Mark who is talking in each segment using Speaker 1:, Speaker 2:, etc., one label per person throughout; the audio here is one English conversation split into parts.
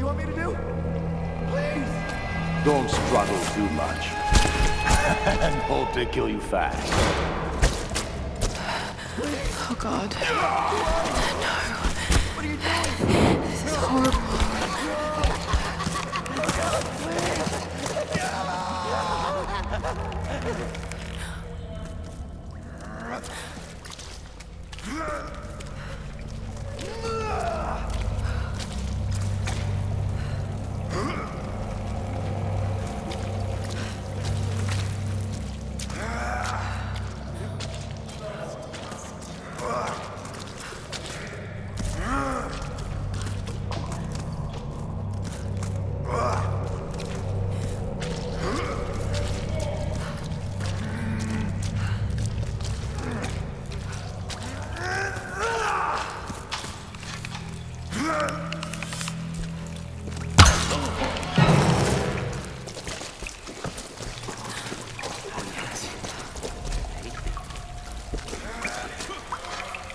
Speaker 1: do you want me to do? Please!
Speaker 2: Don't struggle too much. And hope to kill you fast.
Speaker 3: Oh God. No.
Speaker 1: What are you doing?
Speaker 3: This is horrible.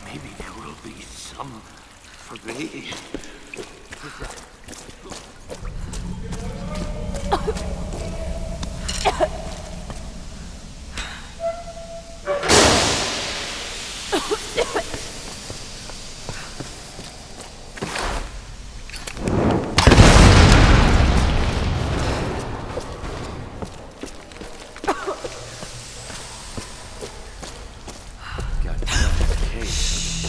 Speaker 2: Maybe there will be some for me.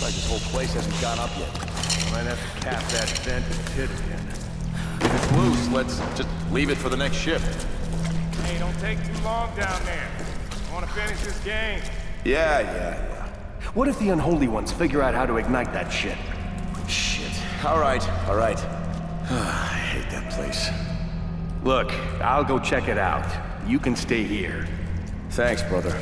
Speaker 2: Like this whole place hasn't gone up yet.
Speaker 1: Might have to cap that vent and pit again.
Speaker 2: If it's loose, let's just leave it for the next ship.
Speaker 4: Hey, don't take too long down there. I want to finish this game.
Speaker 2: Yeah.
Speaker 1: What if the unholy ones figure out how to ignite that shit?
Speaker 2: Shit. All right. I hate that place.
Speaker 1: Look, I'll go check it out. You can stay here.
Speaker 2: Thanks, brother.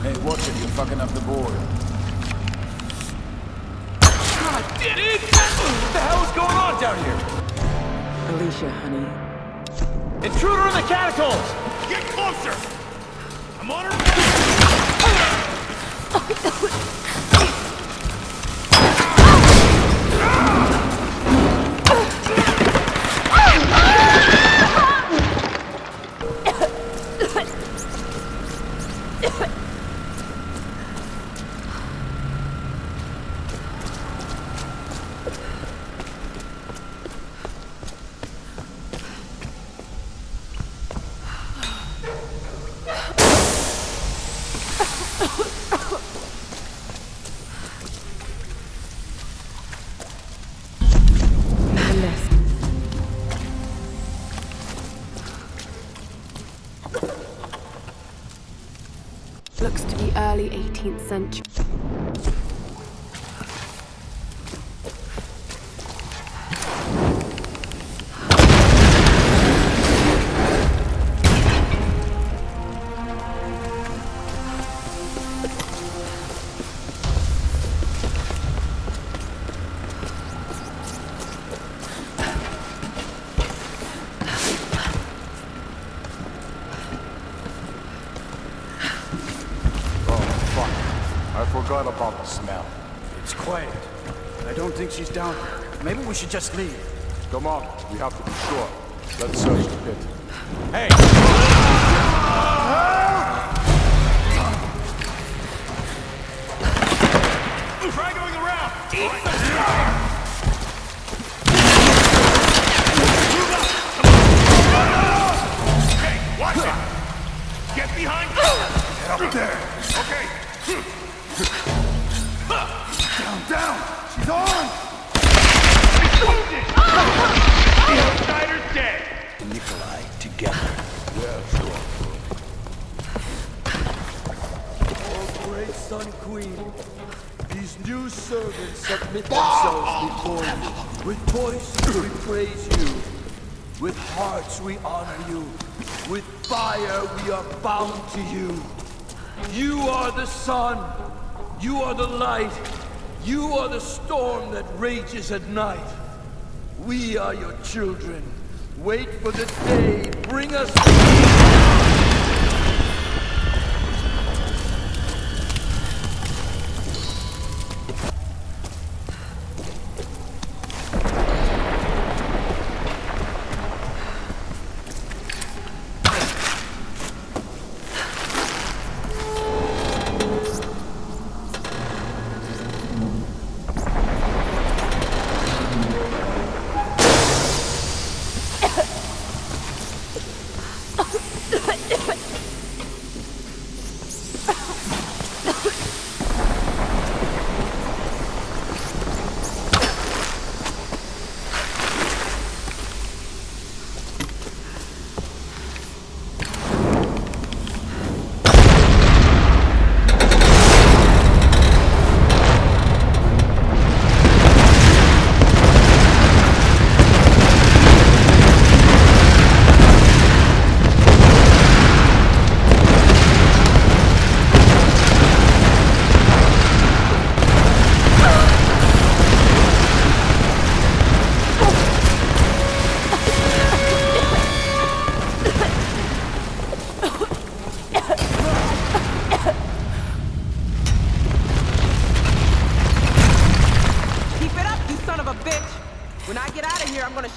Speaker 5: Hey, watch it, you're fucking up the board.
Speaker 2: God, did it! What the hell is going on down here?
Speaker 3: Alicia, honey.
Speaker 2: Intruder in the catacombs!
Speaker 4: Get closer! I'm on her.
Speaker 3: Looks to be early 18th century.
Speaker 5: I forgot about the smell.
Speaker 6: It's quiet. I don't think she's down here. Maybe we should just leave.
Speaker 5: Come on, we have to be sure. Let's search the pit.
Speaker 2: Hey!
Speaker 4: Try going around. Eat the fire. Hey, watch it. Get behind cover.
Speaker 1: Get up there!
Speaker 4: Okay.
Speaker 1: Down! She's on!
Speaker 4: Wounded. The outsider's dead.
Speaker 2: Nikolai, together.
Speaker 5: Yeah, sure.
Speaker 7: Oh, great Sun Queen, these new servants submit themselves before you. With voices we praise you. With hearts we honor you. With fire we are bound to you. You are the sun. You are the light. You are the storm that rages at night. We are your children. Wait for the day. Bring us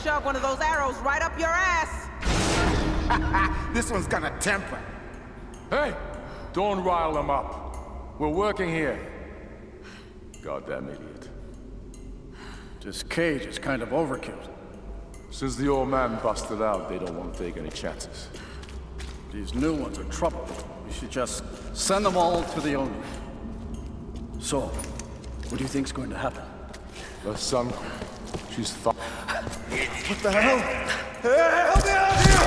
Speaker 8: Shove one of those arrows right up your ass.
Speaker 6: This one's got a temper.
Speaker 5: Hey, don't rile them up. We're working here. Goddamn idiot.
Speaker 6: This cage is kind of overkill.
Speaker 5: Since the old man busted out, they don't want to take any chances.
Speaker 6: These new ones are trouble. We should just send them all to the owner. So, what do you think's going to happen?
Speaker 5: The Sun Queen. She's fine.
Speaker 7: What the hell? Help me out here!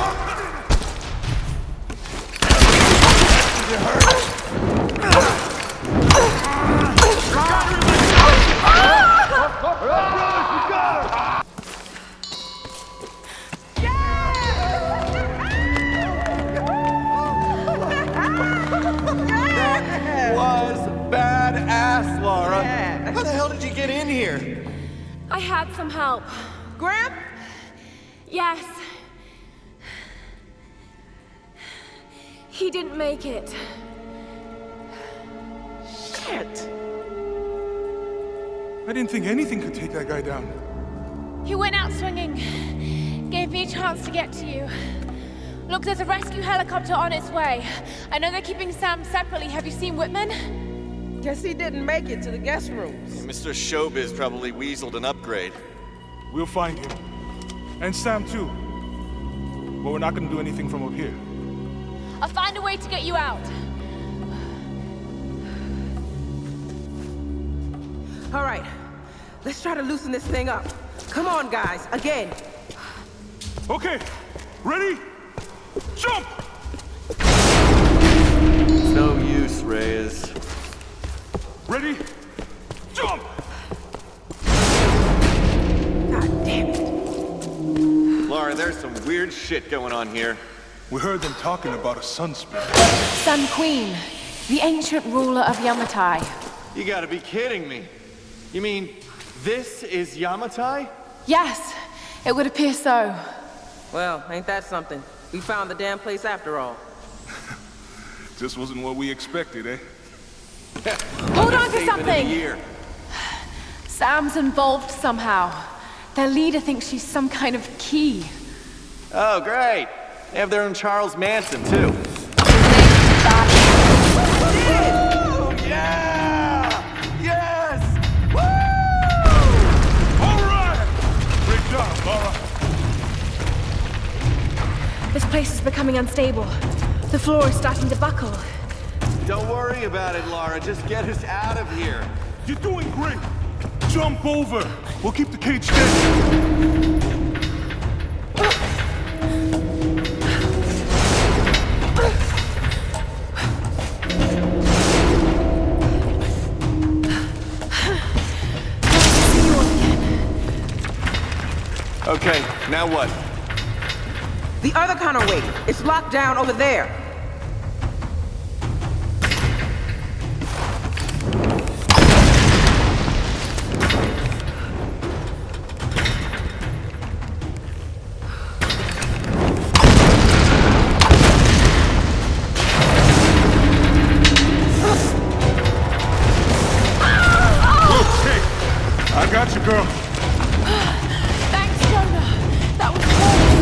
Speaker 7: You hurt?
Speaker 9: That was badass, Laura.
Speaker 8: Yeah.
Speaker 9: How the hell did you get in here?
Speaker 3: I had some help.
Speaker 8: Gramp?
Speaker 3: Yes. He didn't make it.
Speaker 8: Shit.
Speaker 5: I didn't think anything could take that guy down.
Speaker 10: He went out swinging. Gave me a chance to get to you. Look, there's a rescue helicopter on its way. I know they're keeping Sam separately. Have you seen Whitman?
Speaker 8: Guess he didn't make it to the guest rooms.
Speaker 9: Mr. Showbiz probably weaseled an upgrade.
Speaker 5: We'll find him. And Sam, too. But we're not gonna do anything from up here.
Speaker 10: I'll find a way to get you out.
Speaker 8: All right, let's try to loosen this thing up. Come on, guys, again.
Speaker 5: Okay, ready? Jump!
Speaker 9: No use, Reyes.
Speaker 5: Ready? Jump!
Speaker 8: God damn it.
Speaker 9: Laura, there's some weird shit going on here.
Speaker 5: We heard them talking about a sun spirit.
Speaker 10: Sun Queen, the ancient ruler of Yamatai.
Speaker 9: You gotta be kidding me. You mean, this is Yamatai?
Speaker 10: Yes, it would appear so.
Speaker 8: Well, ain't that something? We found the damn place after all.
Speaker 5: Just wasn't what we expected, eh?
Speaker 10: Hold on to
Speaker 9: Statement of the
Speaker 10: something!
Speaker 9: year.
Speaker 10: Sam's involved somehow. Their leader thinks she's some kind of key.
Speaker 9: Oh, great. They have their own Charles Manson, too. Oh, yeah! Yes! Woo!
Speaker 5: All right! Great job, Laura.
Speaker 10: This place is becoming unstable. The floor is starting to buckle.
Speaker 9: Don't worry about it, Laura. Just get us out of here.
Speaker 5: You're doing great. Jump over. We'll keep the cage steady.
Speaker 9: Okay, now what?
Speaker 8: The other kind of way. It's locked down over there.
Speaker 5: I got you, girl.
Speaker 10: Thanks, Jonah. That was close.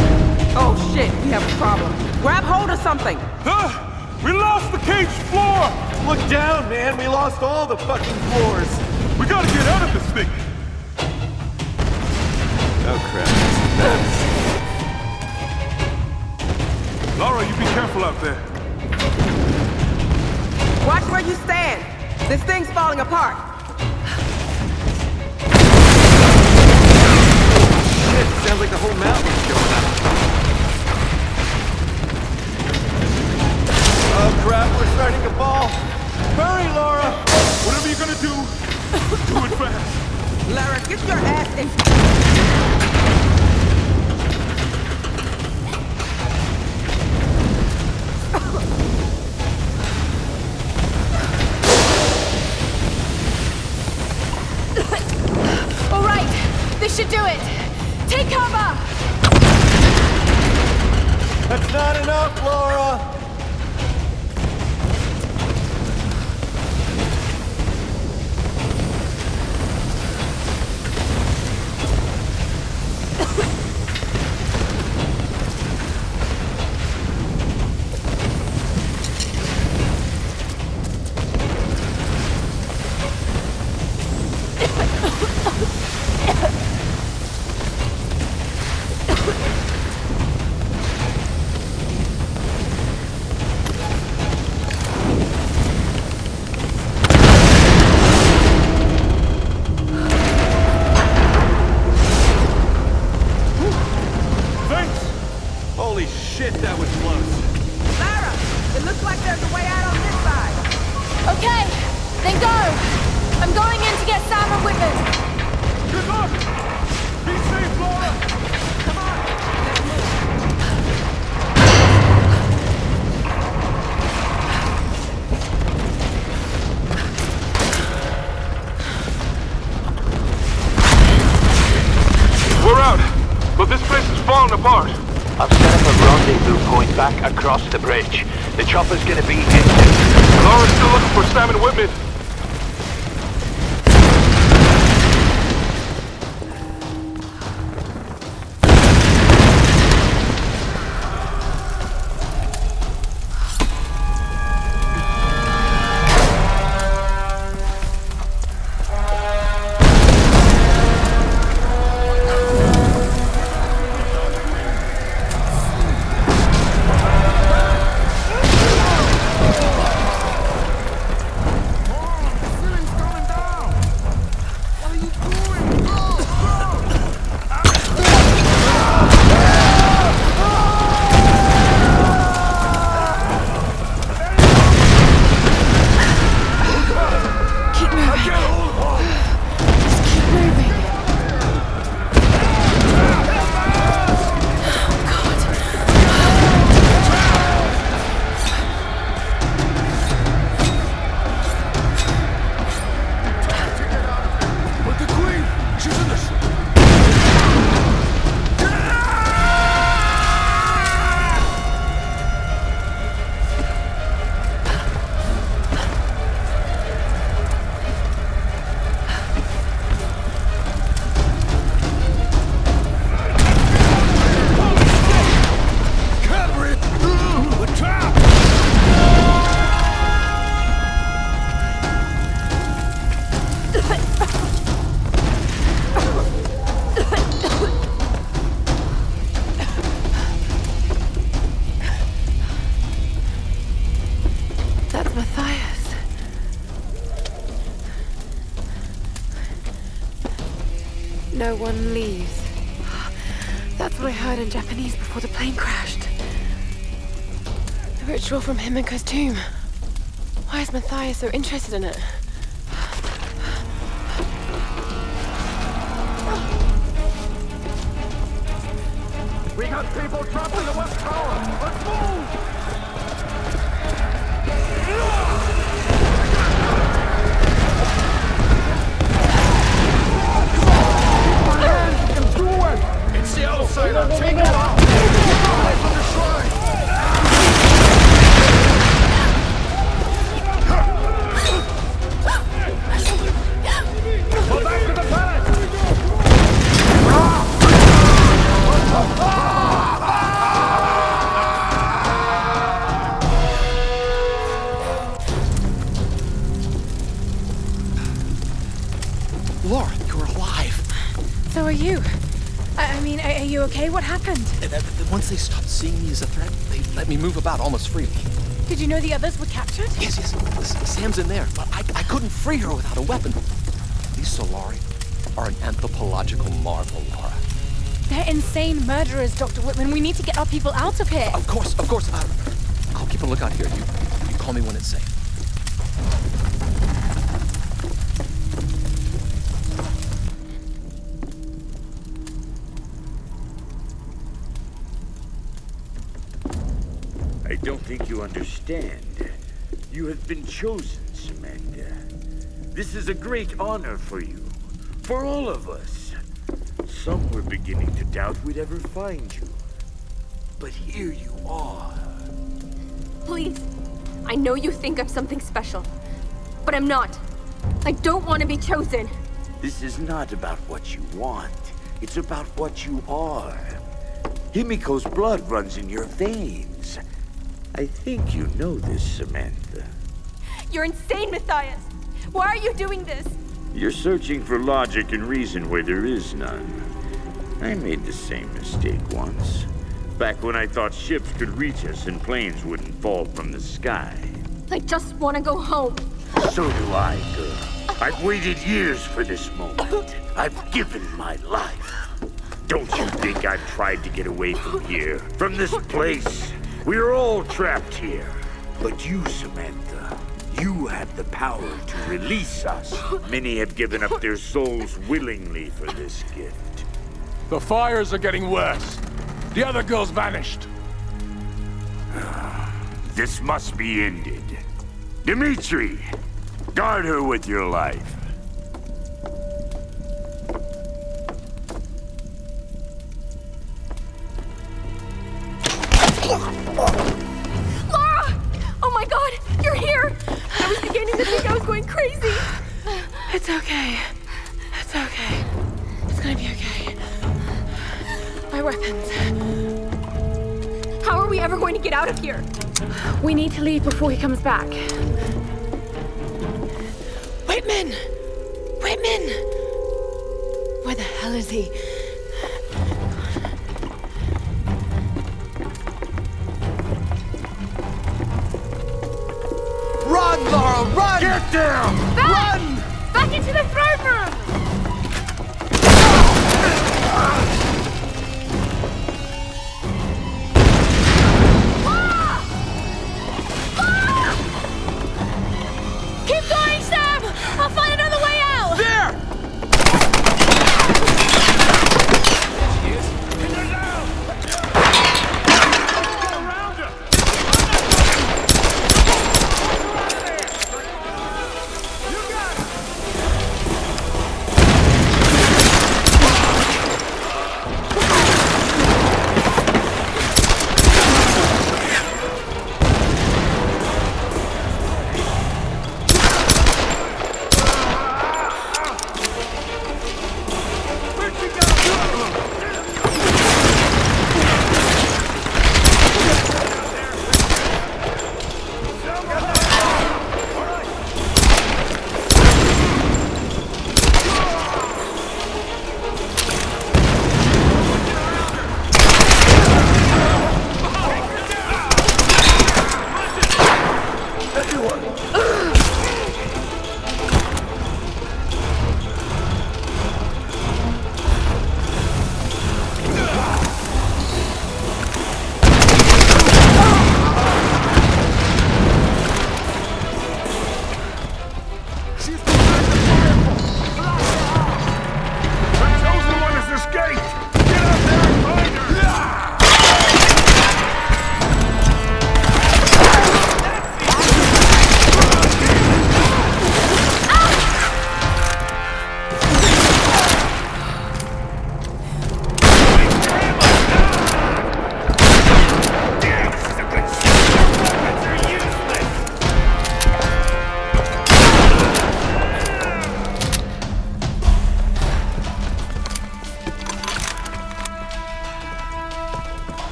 Speaker 8: Oh shit, we have a problem. Grab hold of something.
Speaker 5: We lost the cage floor.
Speaker 9: Look down, man. We lost all the fucking floors.
Speaker 5: We gotta get out of this thing.
Speaker 9: Oh, crap.
Speaker 5: Laura, you be careful out there.
Speaker 8: Watch where you stand. This thing's falling apart.
Speaker 9: Shit, sounds like the whole mountain's going up. Oh crap, we're starting to fall. Hurry, Laura!
Speaker 5: Whatever you're gonna do, do it fast.
Speaker 8: Lara, get your ass in.
Speaker 10: All right, this should do it. Take cover!
Speaker 9: That's not enough, Laura! Holy shit, that was close.
Speaker 8: Lara, it looks like there's a way out on this side.
Speaker 10: Okay, then go. I'm going in to get Sam and Whitman.
Speaker 5: Good luck! Be safe, Laura!
Speaker 8: Come on, let's move.
Speaker 5: We're out, but this place is falling apart.
Speaker 2: I've set up a rendezvous point back across the bridge. The chopper's gonna be in soon.
Speaker 5: Laura's still looking for Sam and Whitman.
Speaker 3: No one leaves. That's what I heard in Japanese before the plane crashed. The ritual from Himiko's tomb. Why is Matthias so interested in it?
Speaker 5: We got people trapped in the West Tower! Let's move!
Speaker 7: It's the outsider! Take it out! Away from the shrine!
Speaker 5: Go back to the palace!
Speaker 11: Laura, you're alive.
Speaker 3: So are you. I mean, are you okay? What happened?
Speaker 11: Once they stopped seeing me as a threat, they let me move about almost freely.
Speaker 10: Did you know the others were captured?
Speaker 11: Yes. Sam's in there, but I couldn't free her without a weapon. These Solari are an anthropological marvel, Laura.
Speaker 10: They're insane murderers, Dr. Whitman. We need to get our people out of here.
Speaker 11: Of course. I'll keep a lookout here. You call me when it's safe.
Speaker 12: I don't think you understand. You have been chosen, Samantha. This is a great honor for you. For all of us. Some were beginning to doubt we'd ever find you. But here you are.
Speaker 13: Please. I know you think I'm something special. But I'm not. I don't want to be chosen.
Speaker 12: This is not about what you want. It's about what you are. Himiko's blood runs in your veins. I think you know this, Samantha.
Speaker 13: You're insane, Matthias. Why are you doing this?
Speaker 12: You're searching for logic and reason where there is none. I made the same mistake once. Back when I thought ships could reach us and planes wouldn't fall from the sky.
Speaker 13: I just want to go home.
Speaker 12: So do I, girl. I've waited years for this moment. I've given my life. Don't you think I've tried to get away from here? From this place? We're all trapped here. But you, Samantha, you have the power to release us. Many have given up their souls willingly for this gift.
Speaker 5: The fires are getting worse. The other girl's vanished.
Speaker 12: This must be ended. Dimitri, guard her with your life.
Speaker 13: Laura! Oh my god, you're here! I was beginning to think I was going crazy.
Speaker 3: It's okay. It's okay. It's gonna be okay. My weapons.
Speaker 13: How are we ever going to get out of here?
Speaker 3: We need to leave before he comes back. Whitman! Whitman! Where the hell is he?
Speaker 7: Run, Laura, run!
Speaker 12: Get down!